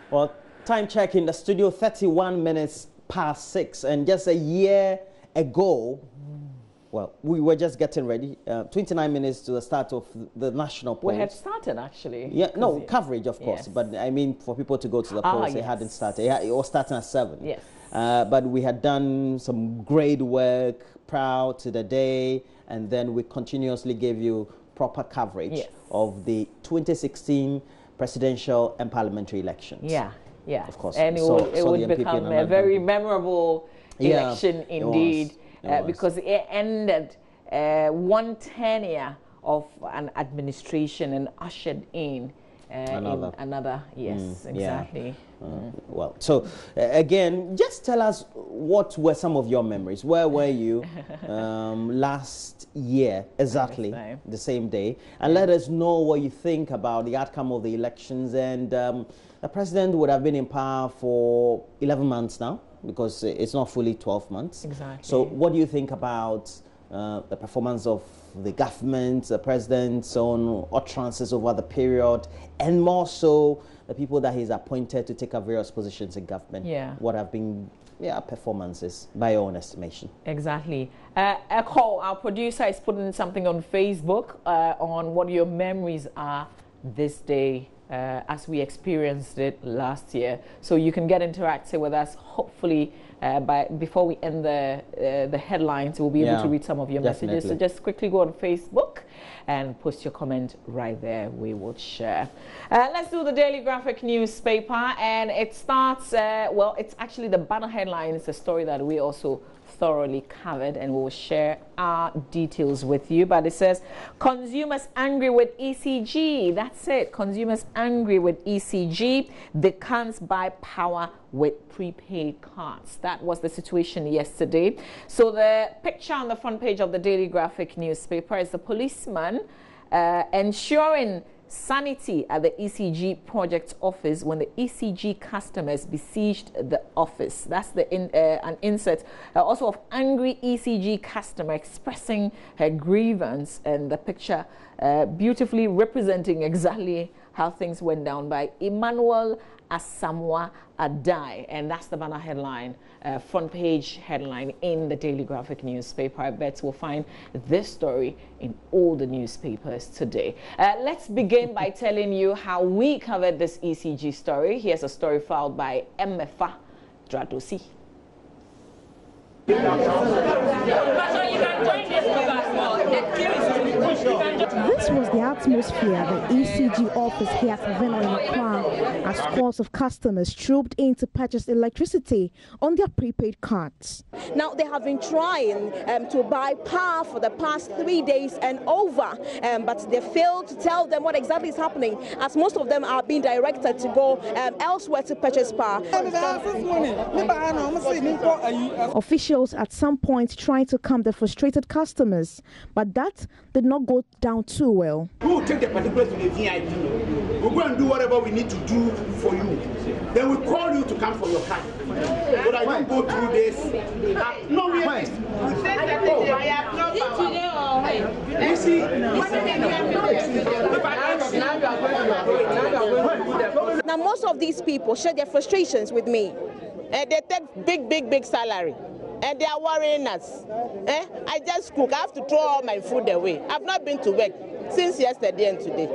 Well, time check in the studio, 31 minutes past 6. And just a year ago, well, we were just getting ready. 29 minutes to the start of the national polls. We had started, actually. Yeah, no, coverage, of course. Yes. But I mean, for people to go to the polls, they hadn't started. It was starting at 7. Yes. But we had done some great work prior to the day. And then we continuously gave you proper coverage of the 2016 presidential and parliamentary elections. Yeah. Of course. And it would become a very memorable election indeed, because it ended one tenure of an administration and ushered in another. Yes, exactly. Well, so again, just tell us, what were some of your memories? Where were you last year, exactly the same day? And let us know what you think about the outcome of the elections. And the president would have been in power for 11 months now, because it's not fully 12 months. Exactly. So what do you think about the performance of the government, the president's own utterances over the period, and more so the people that he's appointed to take up various positions in government? What have been performances by your own estimation? Exactly. Echo, our producer, is putting something on Facebook on what your memories are this day as we experienced it last year. So you can get interactive with us. Hopefully, before we end the headlines, we'll be able to read some of your messages. So just quickly go on Facebook and post your comment right there. We will share. Let's do the Daily Graphic newspaper, and it starts, well, it's actually the banner headline. It's a story that we also thoroughly covered, and we'll share our details with you. But it says, consumers angry with ECG. That's it. Consumers angry with ECG. They can't buy power with prepaid cards. That was the situation yesterday. So the picture on the front page of the Daily Graphic newspaper is the policeman ensuring sanity at the ECG project office when the ECG customers besieged the office. That's an insert also of angry ECG customer expressing her grievance, and the picture beautifully representing exactly how things went down by Emmanuel Asamoah Adai. And that's the banner headline, front page headline in the Daily Graphic newspaper. I bet we'll find this story in all the newspapers today. Let's begin by telling you how we covered this ECG story. Here's a story filed by Emefa Dradosi. This was the atmosphere at the ECG office here at Venlo in Accra as scores of customers trooped in to purchase electricity on their prepaid cards. Now, they have been trying to buy power for the past 3 days and over, but they failed to tell them what exactly is happening, as most of them are being directed to go elsewhere to purchase power. Officials at some point trying to calm the frustrated customers, but that did not go down too well. We will take the particulars to the VIP. We'll go and do whatever we need to do for you. Then we call you to come for your card. But I don't go through this. No, we are. You see, now most of these people share their frustrations with me. They take big salary. And they are worrying us. I just cook. I have to throw all my food away. I've not been to work since yesterday and today.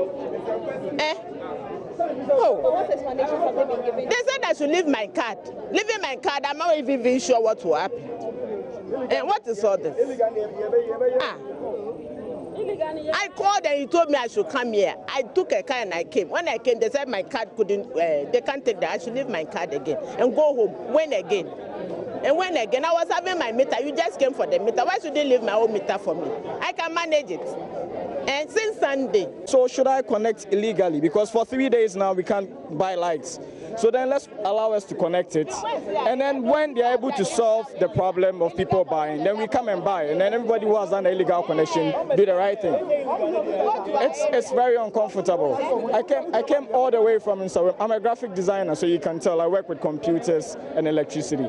What explanations have they been giving? They said I should leave my card. Leaving my card, I'm not even sure what will happen. And what is all this? I called and he told me I should come here. I took a car and I came. When I came, they said my card couldn't, they can't take that. I should leave my card again and go home. When again? And when again, I was having my meter. You just came for the meter. Why should they leave my own meter for me? I can manage it. And since Sunday. So should I connect illegally? Because for 3 days now, we can't buy lights. So then let's allow us to connect it. And then when they're able to solve the problem of people buying, then we come and buy. And then everybody who has done the illegal connection do the right thing. It's very uncomfortable. I came all the way from Instagram. I'm a graphic designer, so you can tell I work with computers and electricity.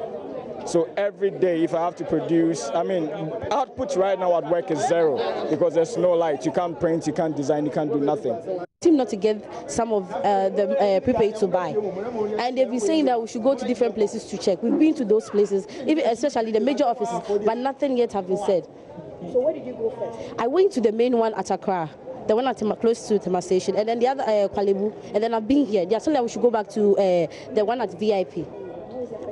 So every day, if I have to produce, I mean, output right now at work is 0 because there's no light. You can't print, you can't design, you can't do nothing. Seem not to get some of the prepaid to buy, and they've been saying that we should go to different places to check. We've been to those places, even especially the major offices, but nothing yet have been said. So where did you go first? I went to the main one at Accra, the one at close to Tema Station, and then the other Kwalebu, and then I've been here. They are telling that we should go back to the one at VIP.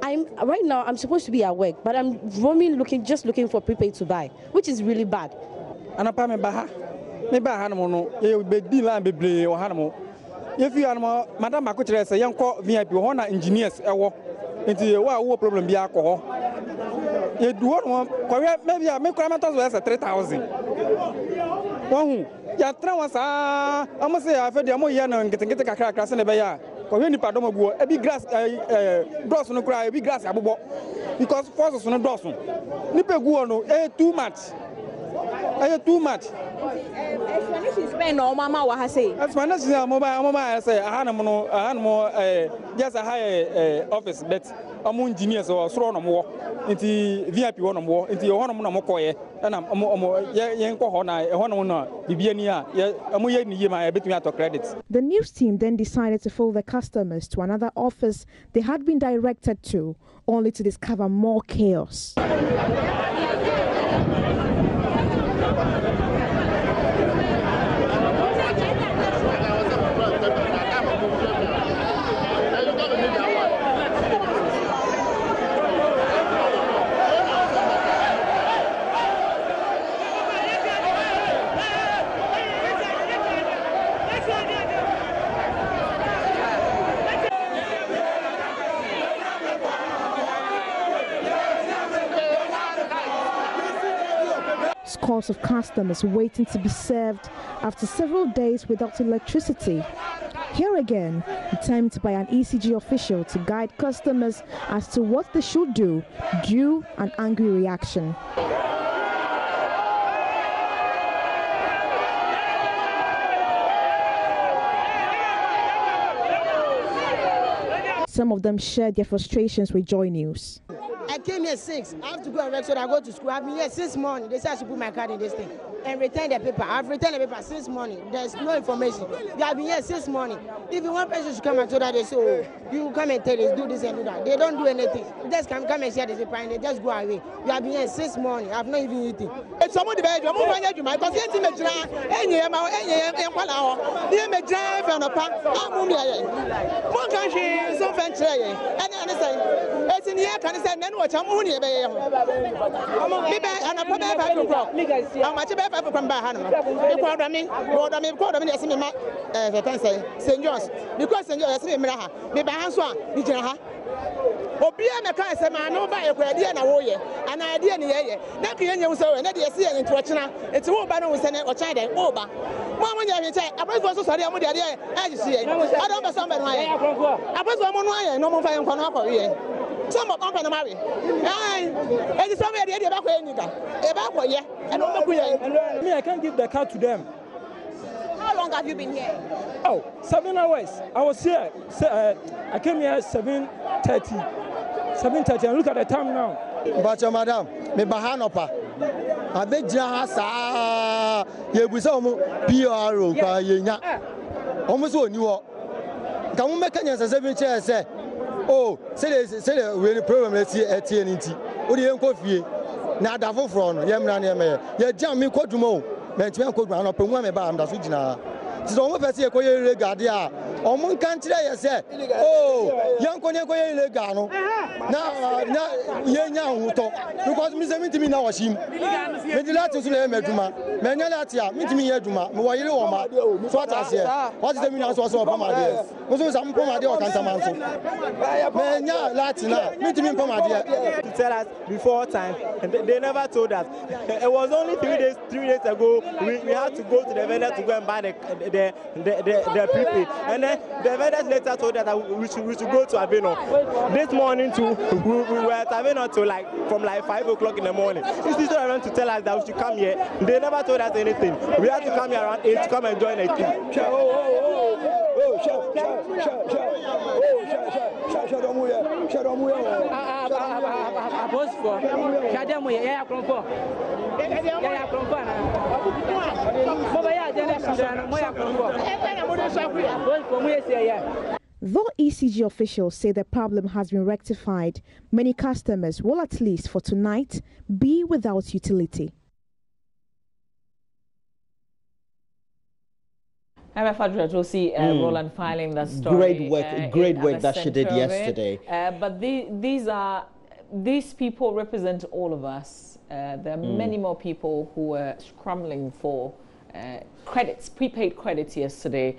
Right now I'm supposed to be at work, but I'm roaming, just looking for prepaid to buy, which is really bad. If you are Madam Makutre, say young VIP, Hona engineers, into your problem be alcohol. You do one, maybe I make parameters as 3,000. One, I must say, I've heard the Moyana and getting a crack in the Baya. When you pardon a big grass, dross on the cry, a big grass, because forces on a dozen. Nipper too much. Too much. Explanation spend no mama what I say. Explanation mobile say I had more just a high office but I'm engineers or thrown on more into VIP one more into your one more coy and I'm credits. The news team then decided to follow the customers to another office they had been directed to, only to discover more chaos. Scores of customers waiting to be served after several days without electricity. Here again, attempt by an ECG official to guide customers as to what they should do due an angry reaction. Some of them shared their frustrations with JoyNews. I came here 6. I have to go and work so that I go to school. I've been here since morning. They said I should put my card in this thing and return the paper. I've returned the paper since morning. There's no information. They have been here since morning. If one person should come and tell that they say, oh, you come and tell us, do this and do that. They don't do anything. They just come and share this paper and they just go away. We have been here since morning. I've not even eaten. It's someone the bedroom. I'm going to do my because it's in the drive. And you Obia na kan se ma no ba e kwa dia na wo ye ana dia ne ye na kan yen so na dia se yen to ochina eti wo ba no se ne ocha den wo ba mo nya hwe che apreso so sori amudi ade e ji ye ado ba so ba no aye apreso mo no aye no mo fa yen kwa no akọ ye some of company marry eh eti so me ade ba kwa eniga e ba kwa ye e no me ku ye me I can't give the card to them. How long have you been here? Oh, 7 hours. I was here. I came here 7:30. 7:30. And look at the time now. But madam, me bahanopa. I be jasa. Ye busa omo PRO kwa yenya. Omo so ni wo. Ka mo mekanya 7 chair say. Oh, say we the problem eti nti. O de enko fie. Na adafo fro no. Ye mra na ye me. Ye jam me kodumo. Mentime kodumo no pe mu me ba am da so gina. So omo pese ko ye regard a omo kan kire ye se oh yanko ne ko ye regard no na ye nya huto because me say mitimi na washim me di lati so le meduma me nya lati a mitimi ye aduma me wo yire wo ma so atase what is the mean so pama de mo so sam pama de o kan taman so me nya lati na mitimi pama de to tell us before time and they never told us. It was only 3 days ago we had to go to the vendor to go and buy the prepaid, and then the vendors later told us that we should go to Aveno. This morning too, we were at Aveno from 5 o'clock in the morning. Instead of them to tell us that we should come here, they never told us anything. We had to come here around 8 to come and join the team. Both for Shadam, yeah, for. Though ECG officials say the problem has been rectified, many customers will, at least for tonight, be without utility. Roland filing that story. Great work that she did yesterday. But these people represent all of us. There are many more people who are scrambling for credits, prepaid credits yesterday.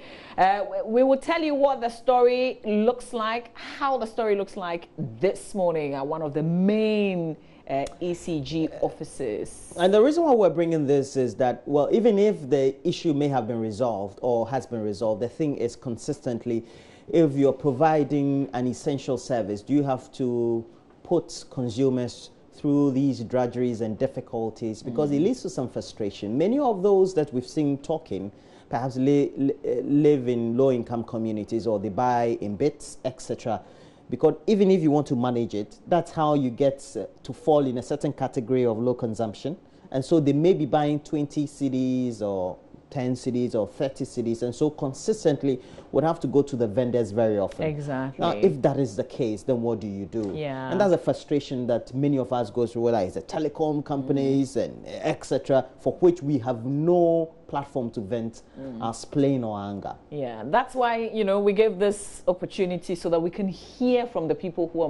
We will tell you what the story looks like, how the story looks like this morning at one of the main ECG offices. And the reason why we're bringing this is that, well, even if the issue may have been resolved or has been resolved, the thing is consistently, if you're providing an essential service, do you have to put consumers through these drudgeries and difficulties? Because it leads to some frustration. Many of those that we've seen talking perhaps live in low-income communities, or they buy in bits, etc. Because even if you want to manage it, that's how you get to fall in a certain category of low consumption. And so they may be buying 20 CDs or 10 CDs or 30 CDs, and so consistently would have to go to the vendors very often. Exactly. Now, if that is the case, then what do you do? Yeah. And that's a frustration that many of us go through, whether it's the telecom companies and etc., for which we have no platform to vent our spleen or anger. Yeah, that's why, you know, we gave this opportunity so that we can hear from the people who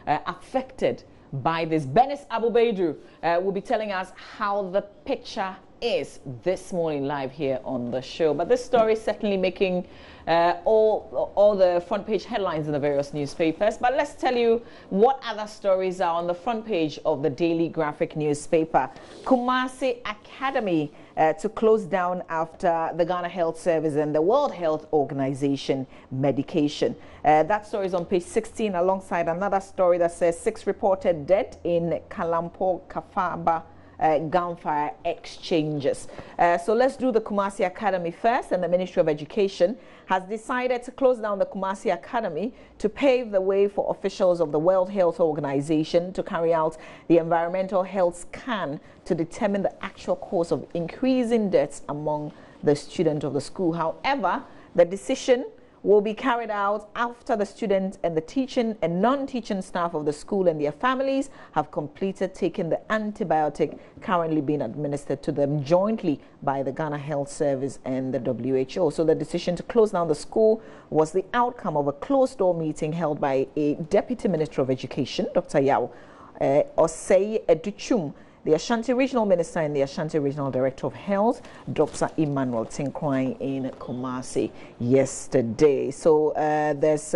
are affected by this. Benis Abubaidu will be telling us how the picture is this morning live here on the show. But this story is certainly making all the front page headlines in the various newspapers. But let's tell you what other stories are on the front page of the Daily Graphic newspaper. Kumasi Academy to close down after the Ghana Health Service and the World Health Organization medication. That story is on page 16 alongside another story that says 6 reported dead in Kalampo Kafaba gunfire exchanges. So let's do the Kumasi Academy first. And the Ministry of Education has decided to close down the Kumasi Academy to pave the way for officials of the World Health Organization to carry out the environmental health scan to determine the actual cause of increasing deaths among the students of the school. However, the decision will be carried out after the students and the teaching and non-teaching staff of the school and their families have completed taking the antibiotic currently being administered to them jointly by the Ghana Health Service and the WHO. So the decision to close down the school was the outcome of a closed-door meeting held by a Deputy Minister of Education, Dr. Yao Osei Educhum, the Ashanti Regional Minister and the Ashanti Regional Director of Health, Dr. Emmanuel Tinkwine, in Kumasi yesterday. So there's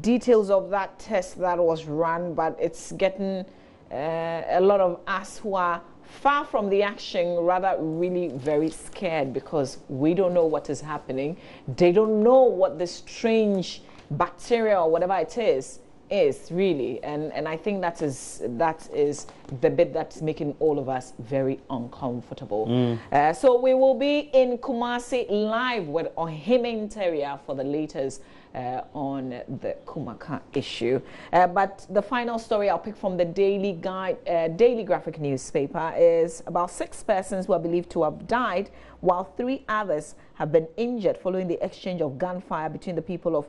details of that test that was run, but it's getting a lot of us who are far from the action, rather really very scared, because we don't know what is happening. They don't know what the strange bacteria or whatever it is really, and I think that is the bit that's making all of us very uncomfortable. So we will be in Kumasi live with Ohime Interior for the latest on the Kumaka issue. But the final story I'll pick from the Daily Graphic newspaper is about 6 persons who are believed to have died, while 3 others have been injured following the exchange of gunfire between the people of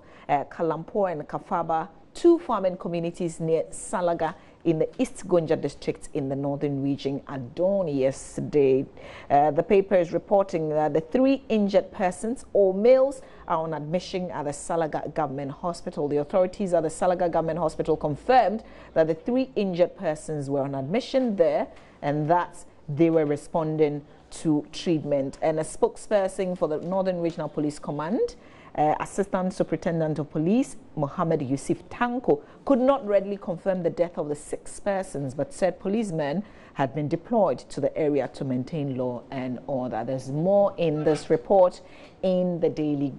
Kalampo and Kafaba, 2 farming communities near Salaga in the East Gonja district in the northern region at dawn yesterday. The paper is reporting that the 3 injured persons, all males, are on admission at the Salaga Government Hospital. The authorities at the Salaga Government Hospital confirmed that the 3 injured persons were on admission there and that they were responding to treatment. And a spokesperson for the Northern Regional Police Command, Assistant Superintendent of Police Mohammed Yusuf Tanko, could not readily confirm the death of the 6 persons, but said policemen had been deployed to the area to maintain law and order. There's more in this report in the Daily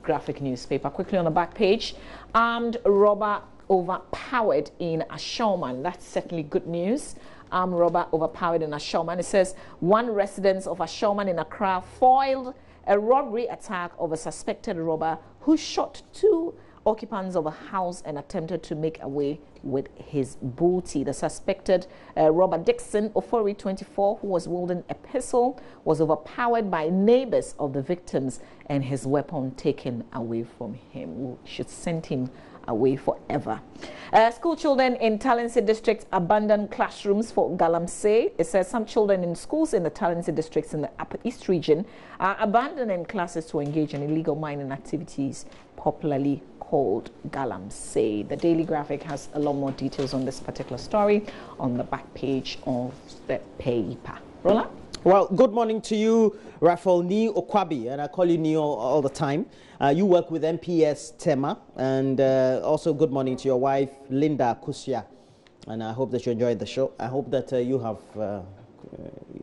Graphic newspaper. Quickly on the back page, armed robber overpowered in Ashoman. That's certainly good news. Armed robber overpowered in Ashoman. It says 1 resident of Ashoman in Accra foiled a robbery attack of a suspected robber who shot 2 occupants of a house and attempted to make away with his booty. The suspected Robert Dixon Ofori, 24, who was wielding a pistol, was overpowered by neighbors of the victims and his weapon taken away from him. We should send him away forever. School children in Talensi district abandoned classrooms for Galamsey. It says some children in schools in the Talensi districts in the Upper East region are abandoning classes to engage in illegal mining activities, popularly called Galamsey. The Daily Graphic has a lot more details on this particular story on the back page of the paper. Roland? Well, good morning to you, Raphael Ni Okwabi, and I call you Neo all the time. You work with MPS Tema, and also good morning to your wife, Linda Kusia. And I hope that you enjoyed the show. I hope that you have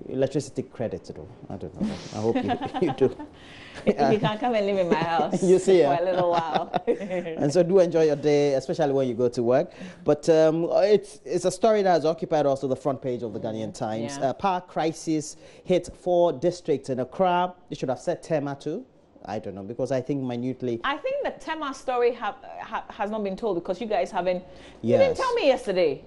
electricity credit at all. I don't know. I hope you do. You can come and live in my house you see, for a little while. And so do enjoy your day, especially when you go to work. But it's a story that has occupied also the front page of the Ghanaian Times. Yeah. Power crisis hit 4 districts in Accra. You should have said Tema too. I don't know, because I think minutely. I think the Tema story has not been told because you guys haven't. Yes. You didn't tell me yesterday.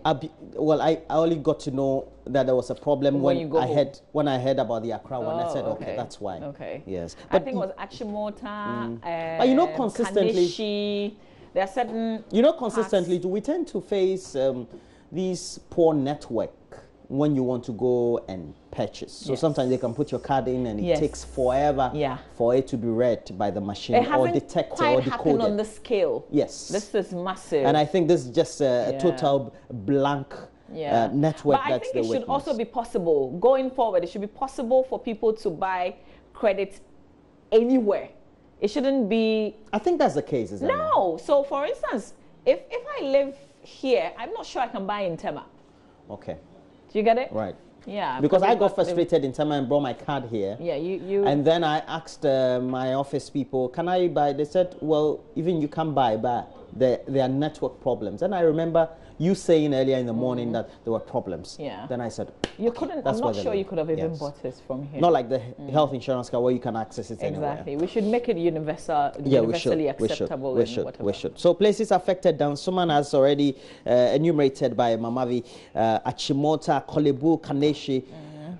Well, I only got to know that there was a problem when I heard about the Accra one. I said, okay. okay, that's why. Okay. Yes. But I think it was Achimota. But you know, consistently. Kanishi, there are certain. You know, consistently, we tend to face these poor network when you want to go and purchase. So sometimes they can put your card in and it takes forever for it to be read by the machine or detected or decoded. Happened on the scale. Yes. This is massive. And I think this is just a total blank network. But I think it should also be possible, going forward, it should be possible for people to buy credit anywhere. It shouldn't be... I think that's the case, isn't it? No. So, for instance, if I live here, I'm not sure I can buy in Tema. Okay. Do you get it? Right. Yeah. Because I got frustrated in Tema and brought my card here. Yeah, you. And then I asked my office people, can I buy? They said, well, even you can buy, but there are network problems. And I remember you saying earlier in the morning that there were problems. Yeah. Then I said, you couldn't. I'm not sure you could have even bought it from here. Not like the health insurance card where you can access it anywhere. Exactly. We should make it universally acceptable. We should. So places affected down. Someone has already enumerated by Mamavi, Achimota, Kolebu, Kaneshi.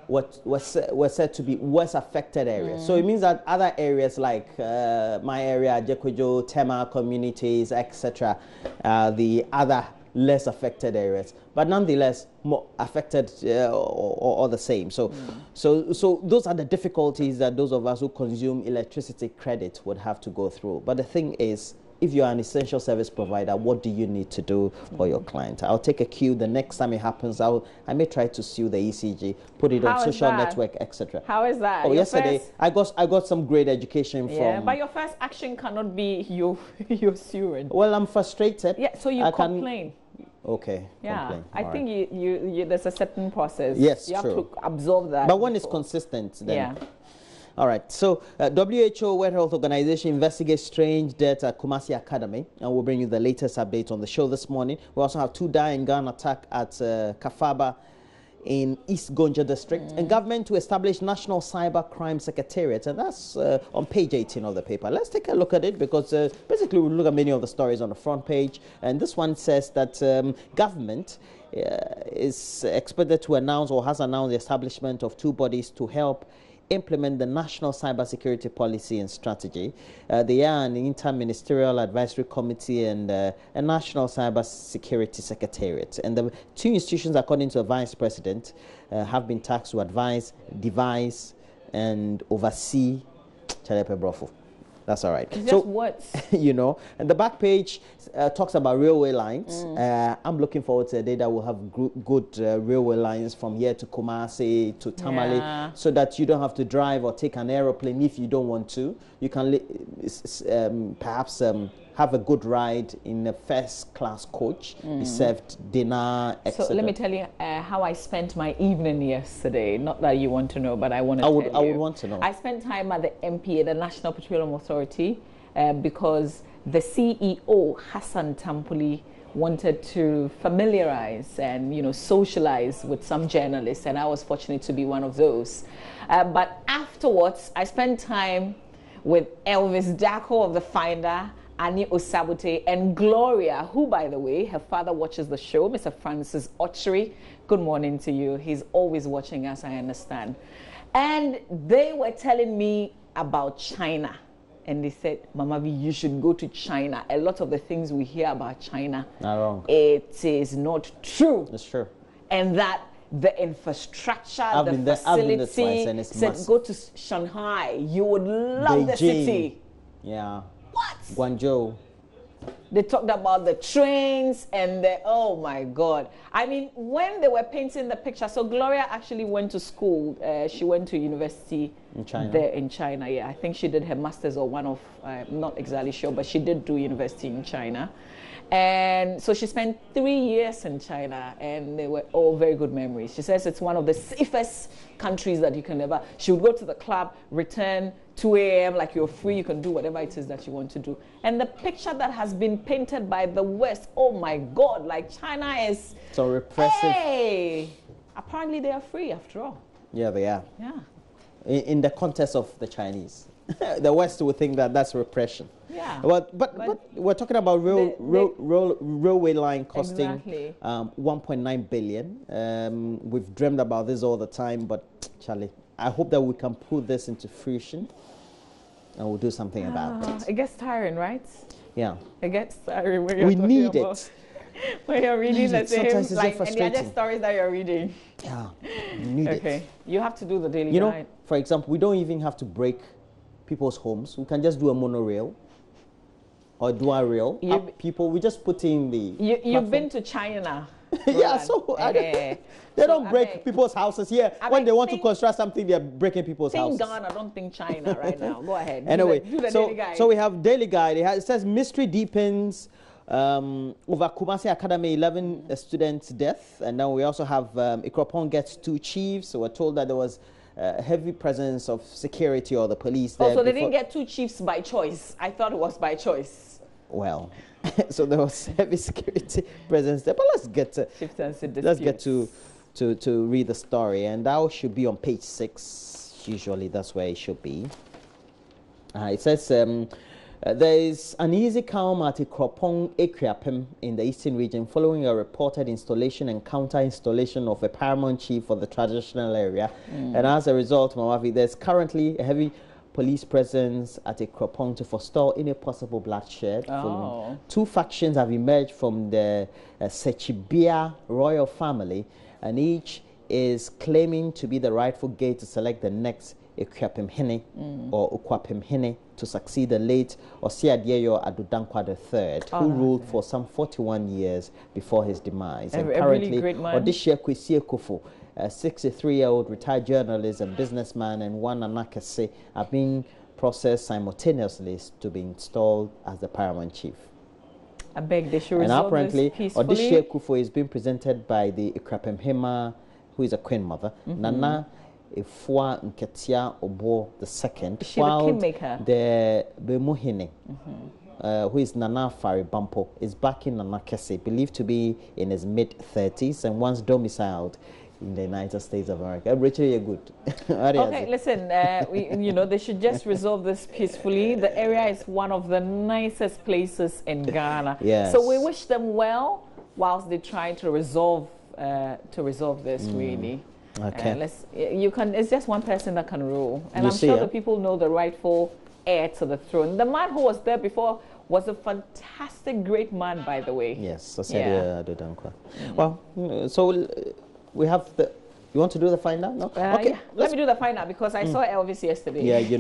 What were said to be worst affected areas. So it means that other areas like my area, Jekwejo, Tema communities, etc., the other less affected areas, but nonetheless more affected or the same. So those are the difficulties that those of us who consume electricity credit would have to go through. But the thing is, if you're an essential service provider, what do you need to do for your client? I'll take a cue. The next time it happens, I may try to sue the ECG, put it on social network, etc. How is that? Oh, yesterday I got some great education from. But your first action cannot be your suing. Well, I'm frustrated. Yeah, so you complain. Okay. Yeah, complain. I think you there's a certain process. Yes, you have to absorb that. But when it's consistent, then. Yeah. All right, so WHO, World Health Organization, investigates strange death at Kumasi Academy, and we'll bring you the latest update on the show this morning. We also have 2 dying gun attack at Kafaba in East Gonja district, and government to establish National Cyber Crime Secretariat, and that's on page 18 of the paper. Let's take a look at it, because basically we look at many of the stories on the front page, and this one says that government is expected to announce or has announced the establishment of 2 bodies to help implement the National Cybersecurity Policy and Strategy. They are an Inter-Ministerial Advisory Committee and a National Cybersecurity Secretariat. And the 2 institutions, according to the Vice President, have been tasked to advise, devise, and oversee Chalepe Brofo. That's all right. It's just words. You know, and the back page talks about railway lines. I'm looking forward to a day that we'll have good railway lines from here to Kumasi to Tamale, so that you don't have to drive or take an aeroplane if you don't want to. You can perhaps have a good ride in a first-class coach, be served dinner, etc. So let me tell you how I spent my evening yesterday. Not that you want to know, but I want to tell you. I would want to know. I spent time at the MPA, the National Petroleum Authority, because the CEO, Hassan Tampuli, wanted to familiarize and socialize with some journalists, and I was fortunate to be one of those. But afterwards, I spent time with Elvis Dako of The Finder Annie Osabute, and Gloria, who, by the way, her father watches the show, Mr. Francis Ochery. Good morning to you. He's always watching us, I understand. And they were telling me about China. And they said, Mama V, you should go to China. A lot of the things we hear about China, not wrong. It is not true. It's true. And that the infrastructure, the facility, said go to Shanghai. You would love the city. Yeah. What? Guangzhou. They talked about the trains and the, oh my God. I mean, when they were painting the picture, so Gloria actually went to school. She went to university in China. There in China, yeah. I think she did her master's or one of, I'm not exactly sure, but she did do university in China. And so she spent 3 years in China, and they were all very good memories. She says it's one of the safest countries that you can ever. She would go to the club, return 2 a.m. like you're free, you can do whatever it is that you want to do. And the picture that has been painted by the West, oh my God, like China is so repressive. Hey, apparently they are free after all. Yeah, they are. Yeah. In the context of the Chinese, the West would think that that's repression. Yeah. But we're talking about railway line costing exactly. 1.9 billion. We've dreamed about this all the time, but Charlie, I hope that we can put this into fruition and we'll do something about it. It gets tiring, right? Yeah. It gets tiring when you're we need about it. When you're reading the same, sometimes it's like, and the other stories that you're reading. Yeah, you need it. Okay, you have to do the daily guide. Know, for example, we don't even have to break people's homes. We can just do a monorail or dual rail. People, we just put in the You've been to China. Yeah, so they don't break people's houses here. When they want to construct something, they're breaking people's houses. Think Ghana, don't think China right now. Go ahead. Anyway, do the daily guide. So we have daily guide. It says mystery deepens over Kumasi Academy 11 students' death. And now we also have Ikropong gets 2 chiefs. So we're told that there was heavy presence of security or the police there. So they didn't get 2 chiefs by choice. I thought it was by choice. Well, so there was heavy security presence there. But let's get to read the story, and that should be on page 6. Usually, that's where it should be. It says there is an easy calm at Ikropong Ekriapem in the eastern region following a reported installation and counter-installation of a paramount chief for the traditional area, and as a result, Mamavi, there's currently a heavy police presence at Ikropong to forestall any possible bloodshed. 2 factions have emerged from the Sechibia royal family, and each is claiming to be the rightful gate to select the next Ekwapem Hene or Ukwapem Hene to succeed the late Osiadeyo Adudankwa III, who ruled for some 41 years before his demise. And currently, Odishia Kwesi Ekofo, a 63-year-old retired journalist and businessman, and one Anakase are being processed simultaneously to be installed as the paramount chief. I beg they should resolve this peacefully. Odishia Ekofo is being presented by the Ikrapem Hema, who is a queen mother, Nana Efua Nketia Obo II, while the kingmaker. The Bemuhine, who is Nana Fari Bampo, is back in Nana Kese, believed to be in his mid-30s and once domiciled in the United States of America. Richard, you're good. Okay, listen, they should just resolve this peacefully. The area is one of the nicest places in Ghana. Yes. So we wish them well whilst they try to resolve this, really. Okay. It's just one person that can rule. And I'm sure the people know the rightful heir to the throne. The man who was there before was a fantastic, great man, by the way. Yes, Well, so we have the. You want to do the find out? No? Okay. Yeah. Let me do the find out because I saw Elvis yesterday. Yeah, you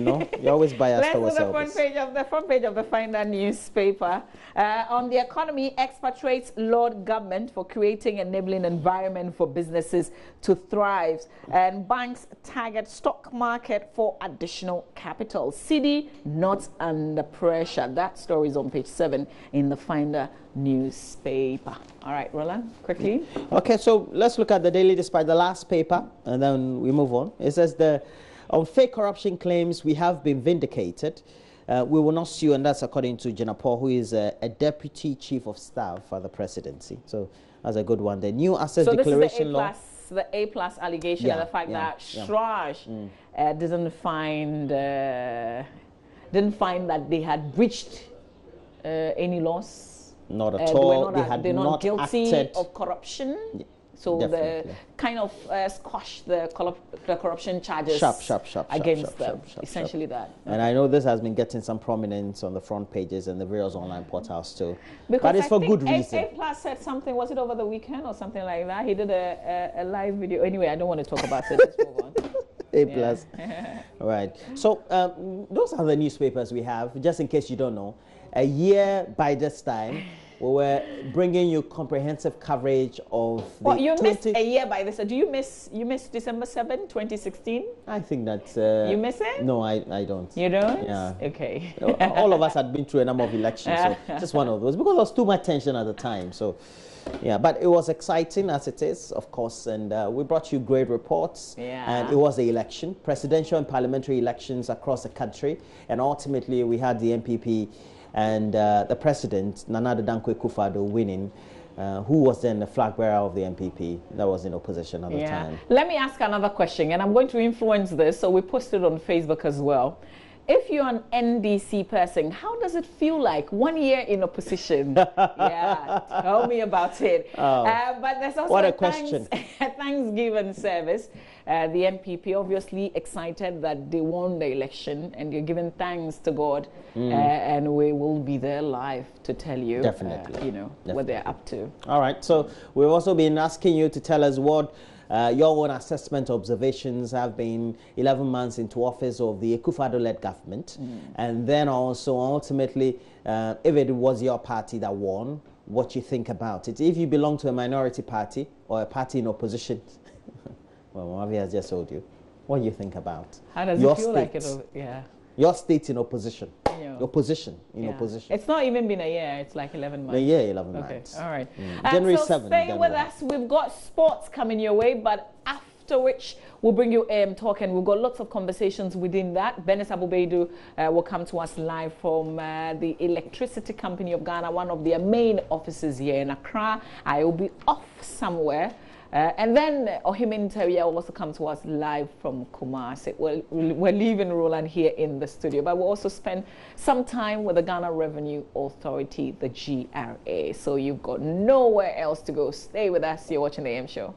always biased towards Let's do the front page of the Finder newspaper. On the economy, expatriates laud government for creating enabling environment for businesses to thrive, and banks target stock market for additional capital. CD not under pressure. That story is on page 7 in the Finder newspaper. All right, Roland, quickly. Okay, so let's look at the Daily Dispatch, the last paper, and then we move on. It says on fake corruption claims, we have been vindicated. We will not sue, and that's according to Jenna Paul, who is a deputy chief of staff for the presidency. So that's a good one. The new assets declaration law. The A+ allegation and the fact that Shraj didn't find that they had breached any loss. Not at all. They're not guilty acted of corruption. Yeah, so definitely. the kind of squash the corruption charges against them. Essentially that. And I know this has been getting some prominence on the front pages and the various online portals too. Because but it's for good reason. A+ said something, was it over the weekend or something like that? He did a live video. Anyway, I don't want to talk about it. Let's move on. A+. Right. So those are the newspapers we have. Just in case you don't know, a year by this time, we were bringing you comprehensive coverage of the. Well, you missed a year by this. Do you miss December 7, 2016? I think that's. You miss it? No, I don't. You don't? Yeah. Okay. All of us had been through a number of elections, so just one of those because there was too much tension at the time. So. Yeah, but it was exciting as it is, of course, and we brought you great reports. Yeah. And it was the election, presidential and parliamentary elections across the country, and ultimately we had the MPP and the president, Nana Addo Dankwa Akufo-Addo, winning, who was then the flag bearer of the MPP that was in opposition at the time. Let me ask another question, and I'm going to influence this, so we posted on Facebook as well. If you're an NDC person, how does it feel like 1 year in opposition? Yeah, tell me about it. Oh, but there's also what a question. a Thanksgiving service. The MPP obviously excited that they won the election and they're giving thanks to God. And we will be there live to tell you, Definitely. What they're up to. All right, so we've also been asking you to tell us what your own assessment observations have been 11 months into office of the Akufo-Addo-led government. And then also ultimately, if it was your party that won, what you think about it. If you belong to a minority party or a party in opposition, well, Mavi has just told you, what do you think about How does your it feel state, like it? Yeah. Your state in opposition. Opposition. It's not even been a year. It's like 11 months. A year, 11 months. Okay, all right. January so 7th. Stay with us. We've got sports coming your way, but after which we'll bring you talk, and we've got lots of conversations within that. Benes Abubeidu will come to us live from the Electricity Company of Ghana, one of their main offices here in Accra. I will be off somewhere. And then Ohimin Teria will also come to us live from Kumasi. We're leaving Roland here in the studio, but we'll also spend some time with the Ghana Revenue Authority, the GRA. So you've got nowhere else to go. Stay with us. You're watching the AM Show.